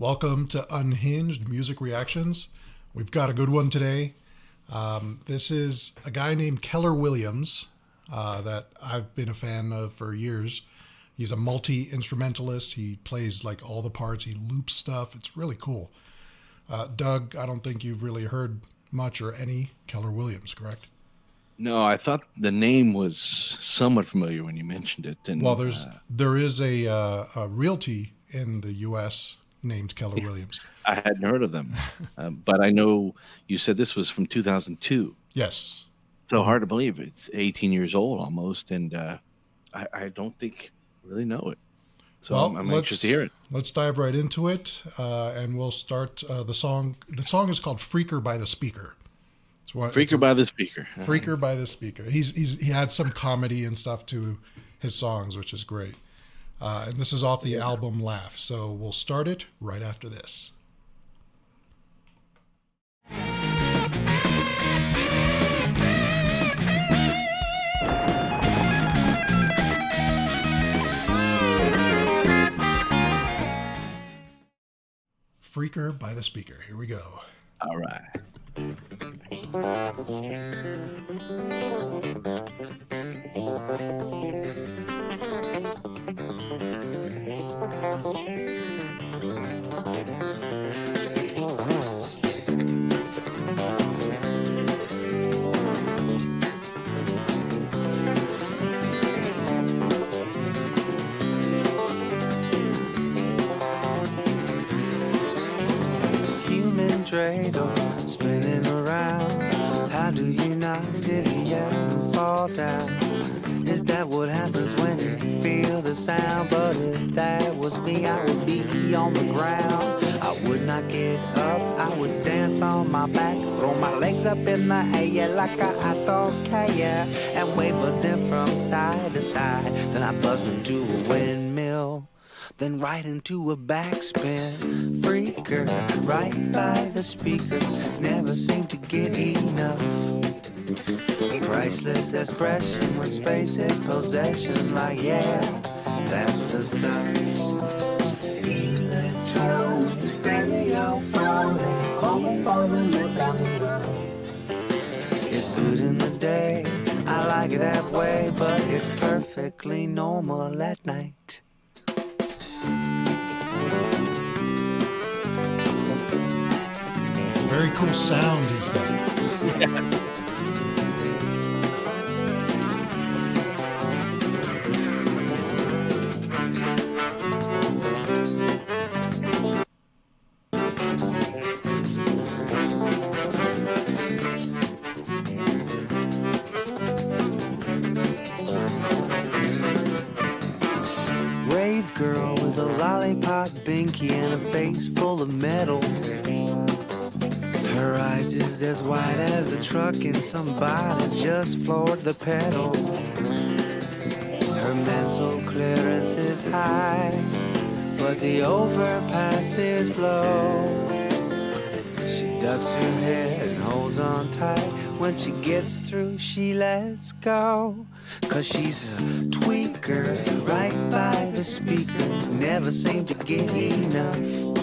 Welcome to Unhinged Music Reactions. We've got a good one today. This is a guy named Keller Williams that I've been a fan of for years. He's a multi-instrumentalist. He plays like all the parts. He loops stuff. It's really cool. Doug, I don't think you've really heard much or any Keller Williams, correct? No, I thought the name was somewhat familiar when you mentioned it. And Well, there is a realty in the U.S. named Keller Williams. I hadn't heard of them, but I know you said this was from 2002. Yes. So hard to believe it's 18 years old almost, and I don't think I really know it. So Well, I'm anxious to hear it. Let's dive right into it, and we'll start the song. The song is called "Freeker" by the Speaker. Freeker by the Speaker. Freaker by the Speaker. He had some comedy and stuff to his songs, which is great. And this is off the album Laugh. So we'll start it right after this. Freaker by the Speaker. Here we go. All right. Human dreidel spinning around. How do you not dizzy and fall down? Is that what happens when you feel the sound? But if that was me, I would be on the ground. I would not get up, I would dance on my back, throw my legs up in the air like I don't care, and wave them from side to side. Then I bust into a windmill, then right into a backspin. Freaker, right by the speaker, never seem to get enough. Priceless expression when space is possession, like yeah, that's the stuff. Electron, stereo phone, calling for the look on the road. It's good in the day, I like it that way, but it's perfectly normal at night. Very cool sound he's got. Yeah. Brave girl with a lollipop binky and a face full of metal. Her eyes is as wide as a truck and somebody just floored the pedal. Her mental clearance is high, but the overpass is low. She ducks her head and holds on tight. When she gets through, she lets go. 'Cause she's a tweaker, right by the speaker, never seem to get enough.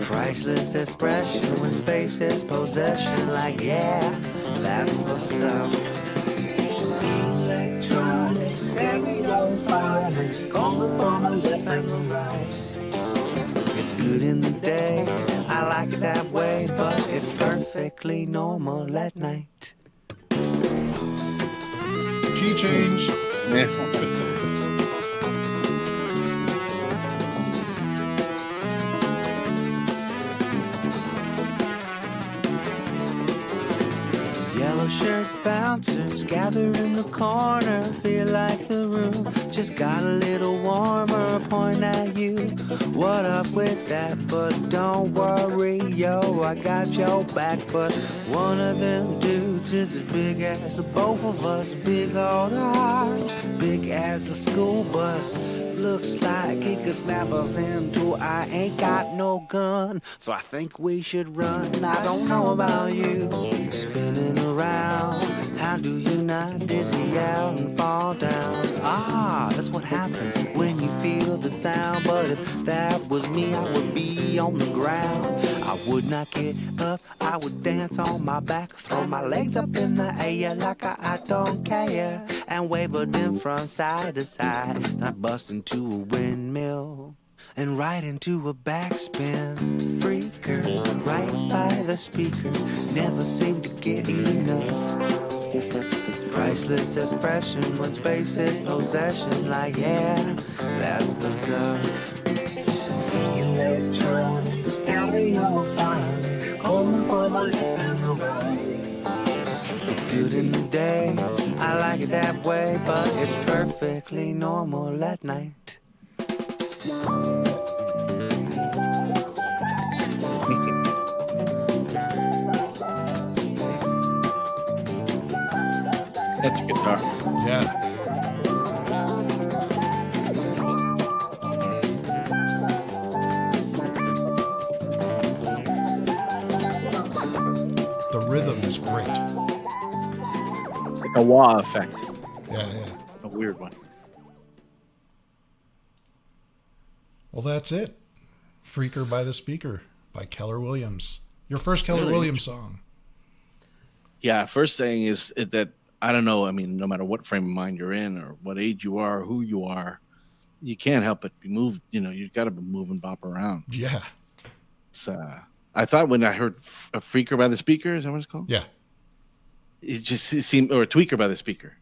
Priceless expression when space is possession, like yeah, that's the stuff. Electronic, stereo, phonics, calling from a left and a right. It's good in the day, I like it that way, but it's perfectly normal at night. Key change. Yellow shirt bouncers gather in the corner, feel like the room just got a little warmer, point at you. What up with that? But don't worry, yo, I got your back. But one of them dudes is as big as the both of us, big old arms, big as a school bus. Looks like he could snap us into I ain't got no gun, so I think we should run. I don't know about you, spinning around. How do you not dizzy out and fall down? Ah, that's what happens when you feel the sound. But if that was me, I would be on the ground. I would not get up, I would dance on my back, throw my legs up in the air like I don't care, and wave them from side to side. Then I bust into a windmill and right into a backspin. Freaker, right by the speaker, never seem to get enough. Priceless expression when space is possession. Like, yeah, that's the stuff. Electronic stereo fine, home for my left and the right. It's good in the day, I like it that way, but it's perfectly normal at night. That's a guitar. Yeah. The rhythm is great. Like a wah effect. Yeah, yeah. A weird one. Well, that's it. Freaker by the Speaker by Keller Williams. Your first Keller Really? Williams song. Yeah, first thing is that I don't know. I mean, no matter what frame of mind you're in or what age you are, who you are, you can't help but be moved. You know, you've got to be moving, bop around. Yeah. It's, I thought when I heard a Freaker by the Speaker, is that what it's called? Yeah. It seemed, or a Tweaker by the Speaker.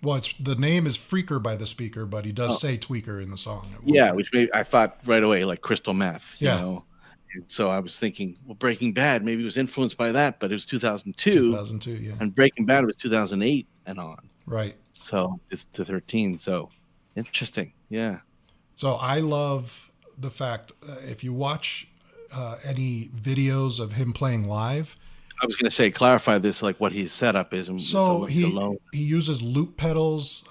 Well, the name is Freaker by the Speaker, but he does say tweaker in the song. Yeah, which I thought right away, like crystal meth. You Yeah. know? And so I was thinking, well, Breaking Bad maybe was influenced by that, but it was 2002. 2002, yeah. And Breaking Bad was 2008 and on. Right. So it's to 13. So interesting. Yeah. So I love the fact if you watch any videos of him playing live. I was going to say, clarify this, like what his setup is. And So he alone. uses loop pedals.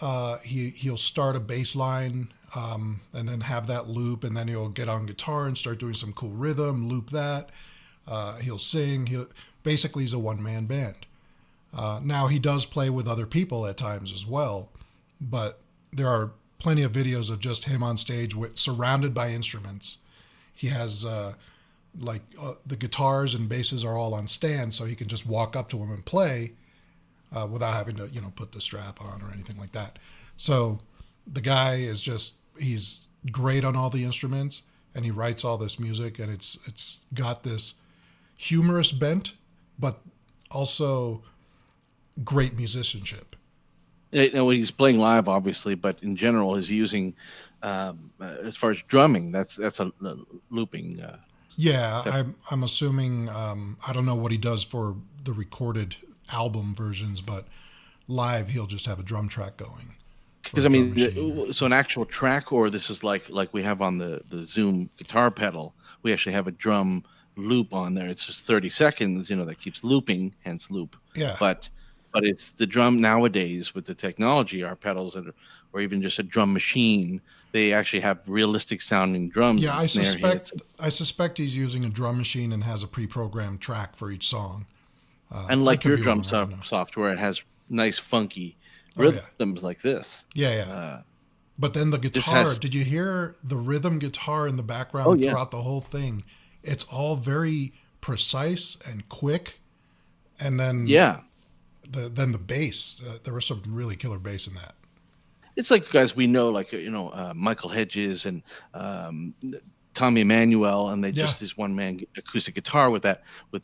He'll start a bass line and then have that loop, and then he'll get on guitar and start doing some cool rhythm, loop that. He'll sing. Basically, he's a one-man band. Now, he does play with other people at times as well, but there are plenty of videos of just him on stage surrounded by instruments. He has the guitars and basses are all on stands, so he can just walk up to them and play without having to, put the strap on or anything like that. So the guy is he's great on all the instruments, and he writes all this music, and it's got this humorous bent, but also great musicianship. When he's playing live, obviously, but in general, is using as far as drumming. That's a looping. Yeah, I'm assuming. I don't know what he does for the recorded album versions, but live he'll just have a drum track going. Because I mean, so an actual track, or this is like we have on the Zoom guitar pedal. We actually have a drum loop on there. It's just 30 seconds, that keeps looping, hence loop. Yeah. But it's the drum nowadays with the technology, our pedals, or even just a drum machine. They actually have realistic sounding drums. Yeah, I suspect he's using a drum machine and has a pre-programmed track for each song. And like your drum software, it has nice funky rhythms like this. Yeah. But then the guitar, did you hear the rhythm guitar in the background throughout the whole thing? It's all very precise and quick. And then the bass, there was some really killer bass in that. It's like guys we know, like Michael Hedges and Tommy Emmanuel, and they just this one man acoustic guitar with a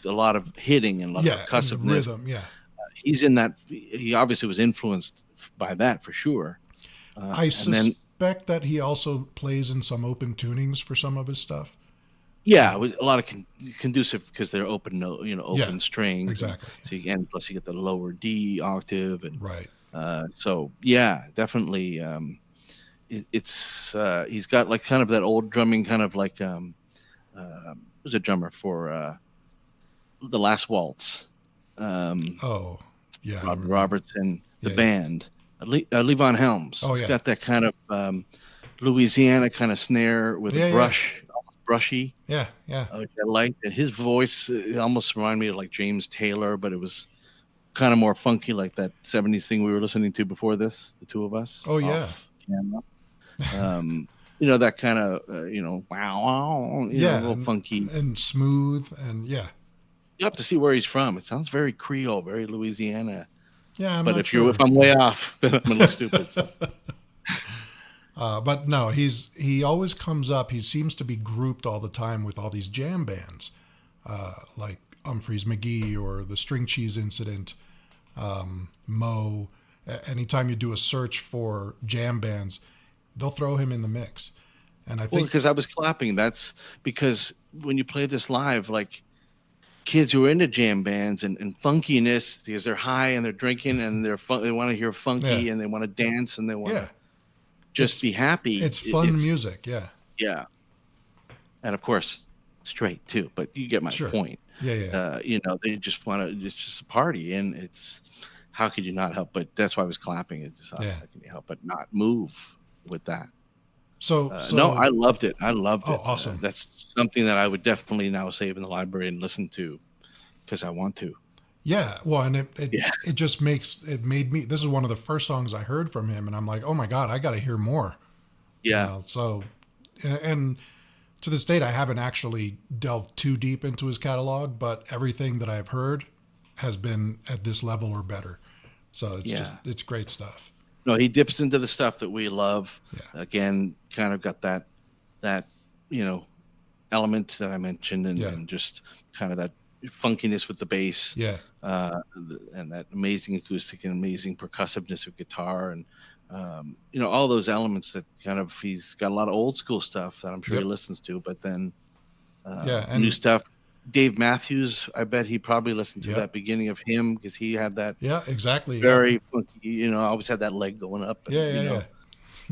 lot of hitting and a lot of percussiveness. Rhythm. Yeah, he's in that. He obviously was influenced by that for sure. I suspect that he also plays in some open tunings for some of his stuff. Yeah, with a lot of conducive because they're open, open strings. Exactly. And plus you get the lower D octave and right. So yeah, definitely. It's he's got like kind of that old drumming, kind of like who's a drummer for The Last Waltz. Rod Roberts and the band. Levon Helms. Oh yeah, he's got that kind of Louisiana kind of snare with a brush, brushy. Yeah. Which I liked. And his voice almost reminded me of like James Taylor, but it was kind of more funky, like that 70s thing we were listening to before this, the two of us Oh yeah, off camera. You know, that kind of, wow, wow, a yeah, little funky. and smooth, and yeah, You have to see where he's from. It sounds very Creole, very Louisiana. yeah. I'm But not if sure. I'm way off, then I'm gonna look stupid. So. But no, he always comes up. He seems to be grouped all the time with all these jam bands, like Humphreys McGee or the String Cheese Incident, Mo. Anytime you do a search for jam bands, they'll throw him in the mix. And I Well, think, because I was clapping. That's because when you play this live, like kids who are into jam bands and funkiness, because they're high and they're drinking and they want to hear funky yeah, and they want to dance and they want yeah, to just it's be happy. it's fun It's music. Yeah, yeah, and of course straight too. But you get my sure. point. Yeah, yeah, They just want to. It's just a party, and it's how could you not help? But that's why I was clapping. It's just yeah. how can you help but not move with that? So, No, I so, loved it. I loved oh, it. awesome. That's something that I would definitely now save in the library and listen to because I want to. Yeah, well, and it Yeah, it just makes it made me. This is one of the first songs I heard from him, and I'm like, oh my god, I got to hear more. yeah, So, and to this date, I haven't actually delved too deep into his catalog, but everything that I've heard has been at this level or better. So yeah. it's great stuff. No, he dips into the stuff that we love. Yeah, Again, kind of got that you know element that I mentioned, yeah, and just kind of that funkiness with the bass, yeah, and that amazing acoustic and amazing percussiveness of guitar, and all those elements that kind of he's got a lot of old school stuff that I'm sure he yep, listens to, but then yeah, new and stuff. Dave Matthews, I bet he probably listened to yep, that beginning of him because he had that yeah, exactly, yeah, very funky, always had that leg going up, yeah, and yeah,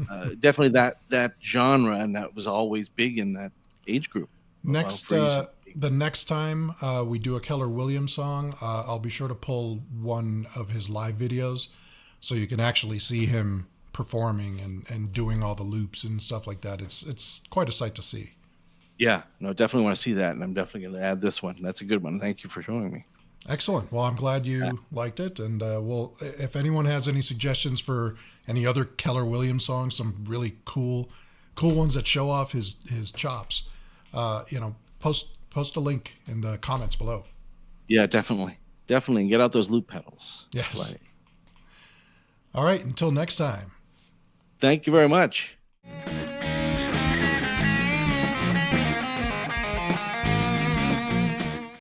yeah. definitely that genre, and that was always big in that age group of Next, Humphreys. the next time we do a Keller Williams song, I'll be sure to pull one of his live videos so you can actually see him performing and doing all the loops and stuff like that. It's quite a sight to see. Yeah, no, definitely want to see that, and I'm definitely going to add this one. That's a good one. Thank you for showing me. Excellent. Well, I'm glad Uh, you liked it, and if anyone has any suggestions for any other Keller Williams songs, some really cool ones that show off his chops, post a link in the comments below. yeah, definitely, and get out those loop pedals. Yes. Play. All right. Until next time. Thank you very much.